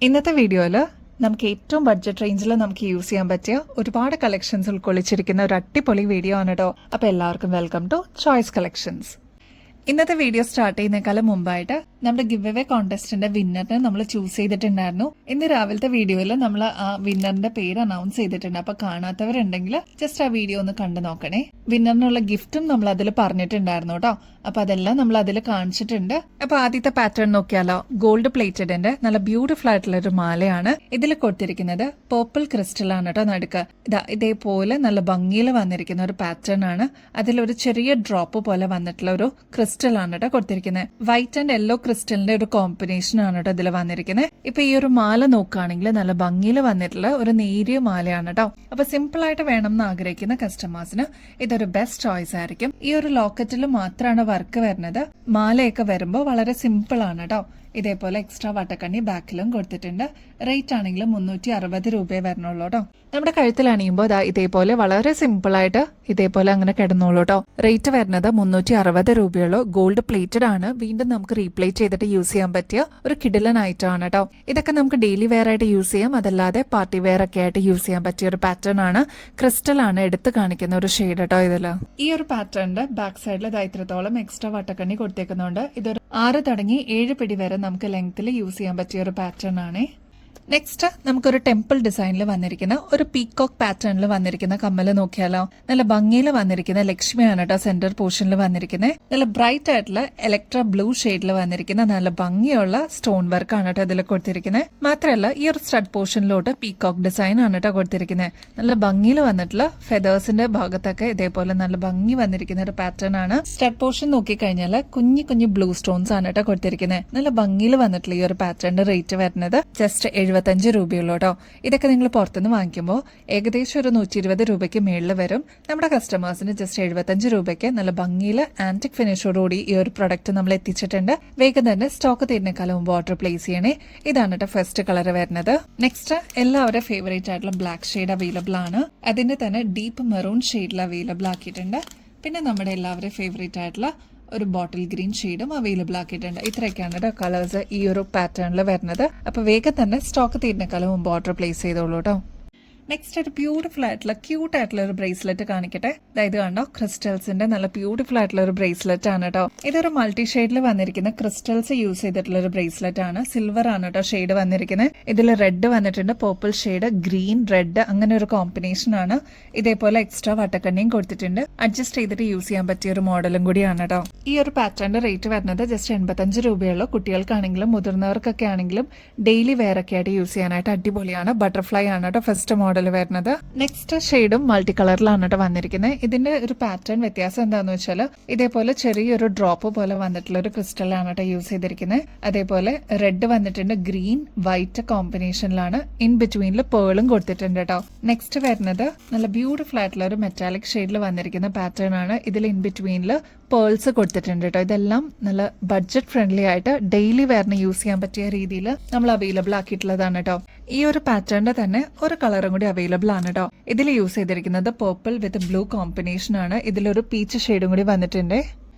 ഇന്നത്തെ വീഡിയോയിൽ നമുക്ക് ഏറ്റവും ബഡ്ജറ്റ് റേഞ്ചിൽ നമുക്ക് യൂസ് ചെയ്യാൻ പറ്റിയ ഒരുപാട് കളക്ഷൻസ് ഉൾക്കൊള്ളിച്ചിരിക്കുന്ന ഒരു അടിപൊളി വീഡിയോ ആണ് കേട്ടോ. അപ്പോൾ എല്ലാവർക്കും വെൽക്കം ടു ചോയ്സ് കളക്ഷൻസ്. ഇന്നത്തെ വീഡിയോ സ്റ്റാർട്ട് ചെയ്യുന്നേക്കാളും മുമ്പായിട്ട് നമ്മുടെ ഗിവ് അവേ കോൺടെസ്റ്റിന്റെ വിന്നറിനെ നമ്മൾ ചൂസ് ചെയ്തിട്ടുണ്ടായിരുന്നു. ഇന്ന് രാവിലത്തെ വീഡിയോയിൽ നമ്മൾ ആ വിന്നറിന്റെ പേര് അനൗൺസ് ചെയ്തിട്ടുണ്ട്. അപ്പൊ കാണാത്തവരുണ്ടെങ്കിൽ ജസ്റ്റ് ആ വീഡിയോ ഒന്ന് കണ്ടു നോക്കണേ. വിന്നറിനുള്ള ഗിഫ്റ്റും നമ്മൾ അതിൽ പറഞ്ഞിട്ടുണ്ടായിരുന്നു കേട്ടോ. അപ്പൊ അതെല്ലാം നമ്മൾ അതിൽ കാണിച്ചിട്ടുണ്ട്. അപ്പൊ ആദ്യത്തെ പാറ്റേൺ നോക്കിയാലോ, ഗോൾഡ് പ്ലേറ്റഡിന്റെ നല്ല ബ്യൂട്ടിഫുൾ ആയിട്ടുള്ള ഒരു മാലയാണ്. ഇതിൽ കൊടുത്തിരിക്കുന്നത് പേർപ്പിൾ ക്രിസ്റ്റൽ ആണ് കേട്ടോ. നടുക്ക് ഇതേപോലെ നല്ല ഭംഗിയിൽ വന്നിരിക്കുന്ന ഒരു പാറ്റേൺ ആണ്. അതിലൊരു ചെറിയ ഡ്രോപ്പ് പോലെ വന്നിട്ടുള്ള ഒരു ക്രിസ്റ്റൽ ആണ് കേട്ടോ കൊടുത്തിരിക്കുന്നത്. വൈറ്റ് ആൻഡ് യെല്ലോ ക്രിസ്റ്റലിന്റെ ഒരു കോമ്പിനേഷൻ ആണ് കേട്ടോ ഇതിൽ വന്നിരിക്കുന്നത്. ഇപ്പൊ ഈ ഒരു മാല നോക്കുകയാണെങ്കിൽ നല്ല ഭംഗിയിൽ വന്നിട്ടുള്ള ഒരു നേരിയ മാലയാണ് കേട്ടോ. അപ്പൊ സിമ്പിൾ ആയിട്ട് വേണം എന്ന് ആഗ്രഹിക്കുന്ന കസ്റ്റമേഴ്സിന് ഇതൊരു ബെസ്റ്റ് ചോയ്സ് ആയിരിക്കും. ഈ ഒരു ലോക്കറ്റിൽ മാത്രമാണ് വർക്ക് വരുന്നത്. മാലയൊക്കെ വരുമ്പോൾ വളരെ സിമ്പിൾ ആണ് കേട്ടോ. ഇതേപോലെ എക്സ്ട്രാ വട്ടക്കണ്ണി ബാക്കിലും കൊടുത്തിട്ടുണ്ട്. റേറ്റ് ആണെങ്കിൽ 360 രൂപയെ വരണുള്ളൂ കേട്ടോ. നമ്മുടെ കഴുത്തിൽ അണിയുമ്പോൾ ഇതേപോലെ വളരെ സിമ്പിൾ ആയിട്ട് ഇതേപോലെ അങ്ങനെ കിടന്നോളൂ കേട്ടോ. റേറ്റ് വരുന്നത് 360 രൂപയുള്ളൂ. ഗോൾഡ് പ്ലേറ്റഡ് ആണ്. വീണ്ടും നമുക്ക് റീപ്ലേറ്റ് ചെയ്തിട്ട് യൂസ് ചെയ്യാൻ പറ്റിയ ഒരു കിഡിലൻ ഐറ്റം ആണ് കേട്ടോ. ഇതൊക്കെ നമുക്ക് ഡെയിലി വെയർ ആയിട്ട് യൂസ് ചെയ്യാം, അതല്ലാതെ പാർട്ടി വെയർ ഒക്കെ ആയിട്ട് യൂസ് ചെയ്യാൻ പറ്റിയ ഒരു പാറ്റേൺ ആണ്. ക്രിസ്റ്റൽ ആണ് എടുത്ത് കാണിക്കുന്ന ഒരു ഷെയ്ഡ് കേട്ടോ ഇതില്. ഈ ഒരു പാറ്റേണിന്റെ ബാക്ക് സൈഡിൽ ഇത്രത്തോളം എക്സ്ട്രാ വട്ടക്കണ്ണി കൊടുത്തേക്കുന്നുണ്ട്. ഇതൊരു 6 തുടങ്ങി 7 പിടി വരെ നമുക്ക് ലെങ്ത്തിൽ യൂസ് ചെയ്യാൻ പറ്റിയ ഒരു പാറ്റേൺ ആണ്. നെക്സ്റ്റ് നമുക്കൊരു ടെമ്പിൾ ഡിസൈനിൽ വന്നിരിക്കുന്ന ഒരു പീകോക്ക് പാറ്റേണിൽ വന്നിരിക്കുന്ന കമ്മല് നോക്കിയാലോ. നല്ല ഭംഗിയിൽ വന്നിരിക്കുന്ന ലക്ഷ്മിയാണ് കേട്ടോ സെന്റർ പോർഷനിൽ വന്നിരിക്കുന്നത്. നല്ല ബ്രൈറ്റ് ആയിട്ടുള്ള ഇലക്ട്ര ബ്ലൂ ഷെയ്ഡിൽ വന്നിരിക്കുന്ന നല്ല ഭംഗിയുള്ള സ്റ്റോൺ വർക്ക് ആണ് കേട്ടോ ഇതിൽ കൊടുത്തിരിക്കുന്നത്. മാത്രമല്ല ഈ ഒരു സ്റ്റഡ് പോർഷനിലോട്ട് പീകോക്ക് ഡിസൈൻ ആണ് കേട്ടോ കൊടുത്തിരിക്കുന്നത്. നല്ല ഭംഗിയിൽ വന്നിട്ടുള്ള ഫെദേഴ്സിന്റെ ഭാഗത്തൊക്കെ ഇതേപോലെ നല്ല ഭംഗി വന്നിരിക്കുന്ന ഒരു പാറ്റേൺ ആണ്. സ്റ്റഡ് പോർഷൻ നോക്കിക്കഴിഞ്ഞാൽ കുഞ്ഞു കുഞ്ഞു ബ്ലൂ സ്റ്റോൺസ് ആണ് കേട്ടോ കൊടുത്തിരിക്കുന്നത്. നല്ല ഭംഗിയിൽ വന്നിട്ടുള്ള ഈ ഒരു പാറ്റേണിന്റെ റേറ്റ് വരുന്നത് ജസ്റ്റ് 75 രൂപയുള്ളൂ കേട്ടോ. ഇതൊക്കെ നിങ്ങൾ പുറത്തുനിന്ന് വാങ്ങിക്കുമ്പോൾ ഏകദേശം ഒരു 120 രൂപയ്ക്ക് മേളിൽ വരും. നമ്മുടെ കസ്റ്റമേഴ്സിന് ജസ്റ്റ് 75 രൂപയ്ക്ക് നല്ല ഭംഗിയിൽ ആന്റിക് ഫിനിഷോടുകൂടി ഈ ഒരു പ്രൊഡക്റ്റ് നമ്മൾ എത്തിച്ചിട്ടുണ്ട്. വേഗം തന്നെ സ്റ്റോക്ക് തീരുന്നേക്കാളും മുമ്പ് ഓർഡർ പ്ലേസ് ചെയ്യണേ. ഇതാണ് കേട്ടോ ഫസ്റ്റ് കളർ വരുന്നത്. നെക്സ്റ്റ് എല്ലാവരുടെ ഫേവറേറ്റ് ആയിട്ടുള്ള ബ്ലാക്ക് ഷെയ്ഡ് അവൈലബിൾ ആണ്. അതിന്റെ തന്നെ ഡീപ്പ് മെറൂൺ ഷെയ്ഡിൽ അവൈലബിൾ ആക്കിയിട്ടുണ്ട്. പിന്നെ നമ്മുടെ എല്ലാവരുടെയും ഫേവറേറ്റ് ആയിട്ടുള്ള ഒരു ബോട്ടിൽ ഗ്രീൻ ഷെയ്ഡും അവൈലബിൾ ആക്കിയിട്ടുണ്ട്. ഇത്രയൊക്കെയാണ് കളേഴ്സ് ഈ ഒരു പാറ്റേണിൽ വരുന്നത്. അപ്പൊ വേഗം തന്നെ സ്റ്റോക്ക് തീരുന്നേക്കാളും മുമ്പ് ഓർഡർ പ്ലേസ് ചെയ്തോളൂ കേട്ടോ. നെക്സ്റ്റ് ഒരു ബ്യൂട്ടിഫുൾ ആയിട്ടുള്ള ക്യൂട്ട് ആയിട്ടുള്ള ഒരു ബ്രേസ്ലെറ്റ് കാണിക്കട്ടെ. അതായത് കണ്ടോ, ക്രിസ്റ്റൽസിന്റെ നല്ല ബ്യൂട്ടിഫുൾ ആയിട്ടുള്ള ഒരു ബ്രേസ്ലെറ്റ് ആണ് കേട്ടോ. ഇതൊരു മൾട്ടി ഷെയ്ഡിൽ വന്നിരിക്കുന്ന ക്രിസ്റ്റൽസ് യൂസ് ചെയ്തിട്ടുള്ള ഒരു ബ്രേസ്ലെറ്റ് ആണ്. സിൽവർ ആണ് കേട്ടോ ഷെയ്ഡ് വന്നിരിക്കുന്നത്. ഇതിൽ റെഡ് വന്നിട്ടുണ്ട്, പേർപ്പിൾ ഷെയ്ഡ്, ഗ്രീൻ, റെഡ് അങ്ങനെ ഒരു കോമ്പിനേഷൻ ആണ്. ഇതേപോലെ എക്സ്ട്രാ വട്ടക്കണ്ണിയും കൊടുത്തിട്ടുണ്ട്. അഡ്ജസ്റ്റ് ചെയ്തിട്ട് യൂസ് ചെയ്യാൻ പറ്റിയ ഒരു മോഡലും കൂടിയാണ് കേട്ടോ. ഈ ഒരു പാറ്റേണിന്റെ റേറ്റ് വരുന്നത് ജസ്റ്റ് 85 രൂപയുള്ളൂ. കുട്ടികൾക്കാണെങ്കിലും മുതിർന്നവർക്കൊക്കെ ആണെങ്കിലും ഡെയിലി വെയർ ഒക്കെ ആയിട്ട് യൂസ് ചെയ്യാനായിട്ട് അടിപൊളിയാണ്. ബട്ടർഫ്ലൈ ആണ് കേട്ടോ ഫസ്റ്റ് മോഡൽ വരുന്നത്. നെക്സ്റ്റ് ഷെയ്ഡും മൾട്ടി കളറിലാണ് കേട്ടോ വന്നിരിക്കുന്നത്. ഇതിന്റെ ഒരു പാറ്റേൺ വ്യത്യാസം എന്താന്ന് വെച്ചാൽ ഇതേപോലെ ചെറിയൊരു ഡ്രോപ്പ് പോലെ വന്നിട്ടുള്ള ഒരു ക്രിസ്റ്റൽ ആണ് കേട്ടോ യൂസ് ചെയ്തിരിക്കുന്നത്. അതേപോലെ റെഡ് വന്നിട്ടുണ്ട്, ഗ്രീൻ വൈറ്റ് കോമ്പിനേഷനിലാണ്. ഇൻ ബിറ്റ്വീനിൽ പേളും കൊടുത്തിട്ടുണ്ട് കേട്ടോ. നെക്സ്റ്റ് വരുന്നത് നല്ല ബ്യൂട്ടിഫുൾ ആയിട്ടുള്ള ഒരു മെറ്റാലിക് ഷെയ്ഡിൽ വന്നിരിക്കുന്ന പാറ്റേൺ ആണ്. ഇതിൽ ഇൻ ബിറ്റ്വീനിൽ പേൾസ് കൊടുത്തിട്ടുണ്ട് കേട്ടോ. ഇതെല്ലാം നല്ല ബഡ്ജറ്റ് ഫ്രണ്ട്ലി ആയിട്ട് ഡെയിലി വെയറിന് യൂസ് ചെയ്യാൻ പറ്റിയ രീതിയിൽ നമ്മൾ അവൈലബിൾ ആക്കിയിട്ടുള്ളതാണ് കേട്ടോ. ഈ ഒരു പാറ്റേണിന്റെ തന്നെ ഒരു കളറും കൂടി അവൈലബിൾ ആണ് കേട്ടോ. ഇതിൽ യൂസ് ചെയ്തിരിക്കുന്നത് പേർപ്പിൾ വിത്ത് ബ്ലൂ കോമ്പിനേഷൻ ആണ്. ഇതിലൊരു പീച്ച് ഷെയ്ഡും കൂടി വന്നിട്ടുണ്ട്.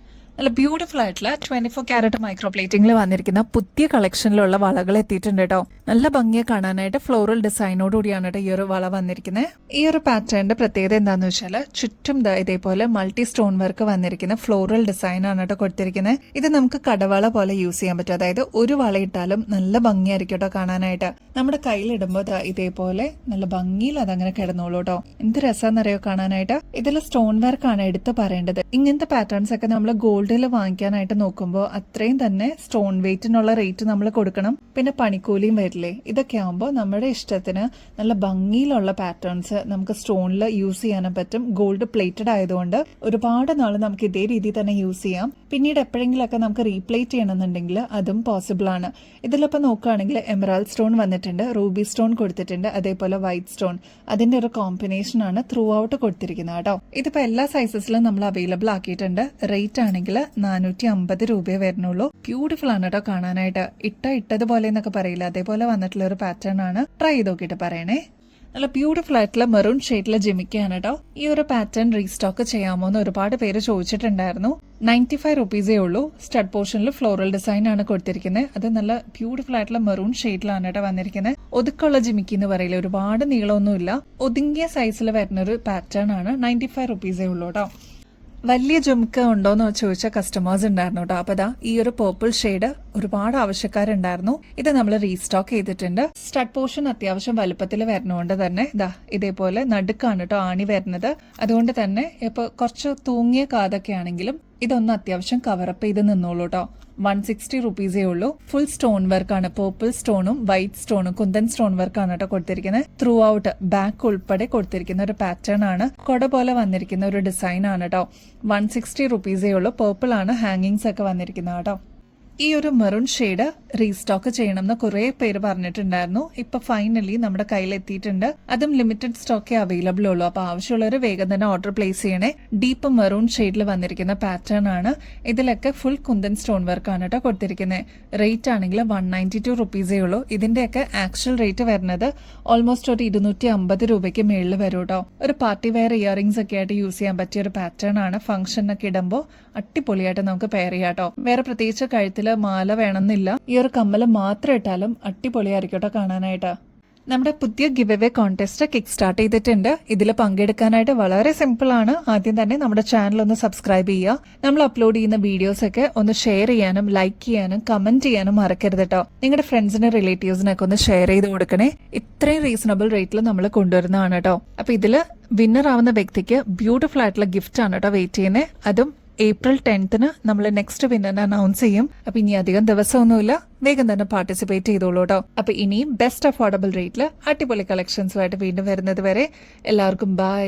നല്ല ബ്യൂട്ടിഫുൾ ആയിട്ടുള്ള 24 ക്യാരറ്റ് മൈക്രോ പ്ലേറ്റിംഗിൽ വന്നിരിക്കുന്ന പുതിയ കളക്ഷനിലുള്ള വളകൾ എത്തിയിട്ടുണ്ട് കേട്ടോ. നല്ല ഭംഗിയെ കാണാനായിട്ട് ഫ്ലോറൽ ഡിസൈനോടുകൂടിയാണ് കേട്ടോ ഈ ഒരു വള വന്നിരിക്കുന്നത്. ഈ ഒരു പാറ്റേണിന്റെ പ്രത്യേകത എന്താണെന്ന് വെച്ചാൽ ചുറ്റും ഇതേപോലെ മൾട്ടി സ്റ്റോൺ വർക്ക് വന്നിരിക്കുന്ന ഫ്ലോറൽ ഡിസൈൻ ആണ് കേട്ടോ കൊടുത്തിരിക്കുന്നത്. ഇത് നമുക്ക് കടവള പോലെ യൂസ് ചെയ്യാൻ പറ്റും. അതായത് ഒരു വള ഇട്ടാലും നല്ല ഭംഗിയായിരിക്കും കേട്ടോ കാണാനായിട്ട്. നമ്മുടെ കയ്യിലിടുമ്പോൾ ഇതേപോലെ നല്ല ഭംഗിയിൽ അതങ്ങനെ കിടന്നോളൂ കേട്ടോ. എന്ത് രസമെന്നറിയോ കാണാനായിട്ട്. ഇതിൽ സ്റ്റോൺ വർക്ക് ആണ് എടുത്ത് പറയേണ്ടത്. ഇങ്ങനത്തെ പാറ്റേൺസ് ഒക്കെ നമ്മൾ ഗോൾഡിൽ വാങ്ങിക്കാനായിട്ട് നോക്കുമ്പോൾ അത്രയും തന്നെ സ്റ്റോൺ വെയിറ്റിനുള്ള റേറ്റ് നമ്മൾ കൊടുക്കണം. പിന്നെ പണിക്കൂലിയും വരില്ലേ. ഇതൊക്കെ ആകുമ്പോൾ നമ്മുടെ ഇഷ്ടത്തിന് നല്ല ഭംഗിയിലുള്ള പാറ്റേൺസ് നമുക്ക് സ്റ്റോണിൽ യൂസ് ചെയ്യാനും പറ്റും. ഗോൾഡ് പ്ലേറ്റഡ് ആയതുകൊണ്ട് ഒരുപാട് നാൾ നമുക്ക് ഇതേ രീതിയിൽ തന്നെ യൂസ് ചെയ്യാം. പിന്നീട് എപ്പോഴെങ്കിലൊക്കെ നമുക്ക് റീപ്ലേറ്റ് ചെയ്യണമെന്നുണ്ടെങ്കിൽ അതും പോസിബിൾ ആണ്. ഇതിലിപ്പോൾ നോക്കുകയാണെങ്കിൽ എമറാൾഡ് സ്റ്റോൺ വന്നിട്ടുണ്ട്, റൂബി സ്റ്റോൺ കൊടുത്തിട്ടുണ്ട്, അതേപോലെ വൈറ്റ് സ്റ്റോൺ. അതിന്റെ ഒരു കോമ്പിനേഷൻ ആണ് ത്രൂ ഔട്ട് കൊടുത്തിരിക്കുന്നത് കേട്ടോ. ഇതിപ്പോ എല്ലാ സൈസസിലും നമ്മൾ അവൈലബിൾ ആക്കിയിട്ടുണ്ട്. റേറ്റ് ആണെങ്കിൽ 450 രൂപയെ വരുന്നുള്ളൂ. ബ്യൂട്ടിഫുൾ ആണ് കേട്ടോ കാണാനായിട്ട്. ഇട്ടതുപോലെ എന്നൊക്കെ പറയില്ല, അതേപോലെ വന്നിട്ടുള്ള ഒരു പാറ്റേൺ ആണ്. ട്രൈ ചെയ്ത് നോക്കിയിട്ട് പറയണേ. നല്ല ബ്യൂട്ടിഫുൾ ആയിട്ടുള്ള മെറൂൺ ഷെയ്ഡിലെ ജിമിക്കാണ് കേട്ടോ. ഈ ഒരു പാറ്റേൺ റീസ്റ്റോക്ക് ചെയ്യാമോ എന്ന് ഒരുപാട് പേര് ചോദിച്ചിട്ടുണ്ടായിരുന്നു. 95 റുപ്പീസേ ഉള്ളൂ. സ്റ്റഡ് പോർഷനിൽ ഫ്ലോറൽ ഡിസൈൻ ആണ് കൊടുത്തിരിക്കുന്നത്. അത് നല്ല ബ്യൂട്ടിഫുൾ ആയിട്ടുള്ള മെറൂൺ ഷെയ്ഡിലാണ് കേട്ടോ വന്നിരിക്കുന്നത്. ഒതുക്കമുള്ള ജിമിക്കി എന്ന് പറയില്ല, ഒരുപാട് നീളമൊന്നുമില്ല, ഒതുങ്ങിയ സൈസിൽ വരുന്ന ഒരു പാറ്റേൺ ആണ്. 95 റുപ്പീസേ ഉള്ളൂ കേട്ടോ. വലിയ ജുംക്ക ഉണ്ടോന്ന് ചോദിച്ച കസ്റ്റമേഴ്സ് ഉണ്ടായിരുന്നു കേട്ടോ. അപ്പൊ ദാ ഈ ഒരു പേർപ്പിൾ ഷെയ്ഡ് ഒരുപാട് ആവശ്യക്കാരുണ്ടായിരുന്നു. ഇത് നമ്മൾ റീസ്റ്റോക്ക് ചെയ്തിട്ടുണ്ട്. സ്റ്റഡ് പോർഷൻ അത്യാവശ്യം വലുപ്പത്തിൽ വരുന്നതുകൊണ്ട് തന്നെ ദാ ഇതേപോലെ നടുക്കാണ് കേട്ടോ ആണി വരുന്നത്. അതുകൊണ്ട് തന്നെ ഇപ്പൊ കുറച്ച് തൂങ്ങിയ കാതൊക്കെ ആണെങ്കിലും ഇതൊന്ന് അത്യാവശ്യം കവറപ്പ് ചെയ്ത് നിന്നോളൂ കേട്ടോ. 160 റുപ്പീസേ ഉള്ളൂ. ഫുൾ സ്റ്റോൺ വർക്കാണ്, പേർപ്പിൾ സ്റ്റോണും വൈറ്റ് സ്റ്റോണും കുന്തൻ സ്റ്റോൺ വർക്കാണ് കേട്ടോ കൊടുത്തിരിക്കുന്നത്. ത്രൂ ഔട്ട് ബാക്ക് ഉൾപ്പെടെ കൊടുത്തിരിക്കുന്ന ഒരു പാറ്റേൺ ആണ്. കൊട പോലെ വന്നിരിക്കുന്ന ഒരു ഡിസൈൻ ആണ് കേട്ടോ. 160 റുപ്പീസേ ഉള്ളൂ. പേർപ്പിൾ ആണ് ഹാങ്ങിങ്സ് ഒക്കെ വന്നിരിക്കുന്നത് കേട്ടോ. ഈ ഒരു മെറൂൺ ഷെയ്ഡ് റീസ്റ്റോക്ക് ചെയ്യണമെന്ന് കുറെ പേര് പറഞ്ഞിട്ടുണ്ടായിരുന്നു. ഇപ്പൊ ഫൈനലി നമ്മുടെ കയ്യിൽ എത്തിയിട്ടുണ്ട്. അതും ലിമിറ്റഡ് സ്റ്റോക്കേ അവൈലബിൾ ഉള്ളൂ. അപ്പൊ ആവശ്യമുള്ളവർ വേഗം തന്നെ ഓർഡർ പ്ലേസ് ചെയ്യണേ. ഡീപ്പ് മെറൂൺ ഷെയ്ഡിൽ വന്നിരിക്കുന്ന പാറ്റേൺ ആണ്. ഇതിലൊക്കെ ഫുൾ കുന്തൻ സ്റ്റോൺ വർക്ക് ആണ് കേട്ടോ കൊടുത്തിരിക്കുന്നത്. റേറ്റ് ആണെങ്കിൽ 192 റുപ്പീസേ ഉള്ളൂ. ഇതിന്റെയൊക്കെ ആക്ച്വൽ റേറ്റ് വരുന്നത് ഓൾമോസ്റ്റ് ഒരു 250 രൂപയ്ക്ക് മേളിൽ വരും കേട്ടോ. ഒരു പാർട്ടി വെയർ ഇയറിംഗ്സ് ഒക്കെ ആയിട്ട് യൂസ് ചെയ്യാൻ പറ്റിയ ഒരു പാറ്റേൺ ആണ്. ഫംഗ്ഷനൊക്കെ ഇടുമ്പോൾ അടിപൊളിയായിട്ട് നമുക്ക് പെയർ ചെയ്യാം കേട്ടോ. വേറെ പ്രത്യേകിച്ച് കഴുത്തിൽ മാല വേണമെന്നില്ല. ഈ ഒരു കമ്മല് മാത്രം ഇട്ടാലും അടിപൊളിയായിരിക്കും കേട്ടോ കാണാനായിട്ട്. നമ്മുടെ പുതിയ give away contest kick start ചെയ്തിട്ടുണ്ട്. ഇതിൽ പങ്കെടുക്കാനായിട്ട് വളരെ സിമ്പിൾ ആണ്. ആദ്യം തന്നെ നമ്മുടെ ചാനൽ ഒന്ന് സബ്സ്ക്രൈബ് ചെയ്യുക. നമ്മൾ അപ്ലോഡ് ചെയ്യുന്ന വീഡിയോസ് ഒക്കെ ഒന്ന് ഷെയർ ചെയ്യാനും ലൈക്ക് ചെയ്യാനും കമന്റ് ചെയ്യാനും മറക്കരുത് കേട്ടോ. നിങ്ങളുടെ ഫ്രണ്ട്സിന് റിലേറ്റീവ്സിനൊക്കെ ഒന്ന് ഷെയർ ചെയ്ത് കൊടുക്കണേ. ഇത്രയും റീസണബിൾ റേറ്റിൽ നമ്മൾ കൊണ്ടുവരുന്നതാണ് കേട്ടോ. അപ്പൊ ഇതില് വിന്നർ ആവുന്ന വ്യക്തിക്ക് ബ്യൂട്ടിഫുൾ ആയിട്ടുള്ള ഗിഫ്റ്റ് ആണ് കേട്ടോ വെയിറ്റ് ചെയ്യുന്നത്. അതും April 10th നമ്മൾ നെക്സ്റ്റ് വിന്നറിനെ അനൗൺസ് ചെയ്യും. അപ്പൊ ഇനി അധികം ദിവസമൊന്നുമില്ല, വേഗം തന്നെ പാർട്ടിസിപ്പേറ്റ് ചെയ്തോളൂ കേട്ടോ. അപ്പൊ ഇനിയും ബെസ്റ്റ് അഫോർഡബിൾ റേറ്റിൽ അടിപൊളി കളക്ഷൻസുമായിട്ട് വീണ്ടും വരുന്നത് വരെ എല്ലാവർക്കും ബൈ.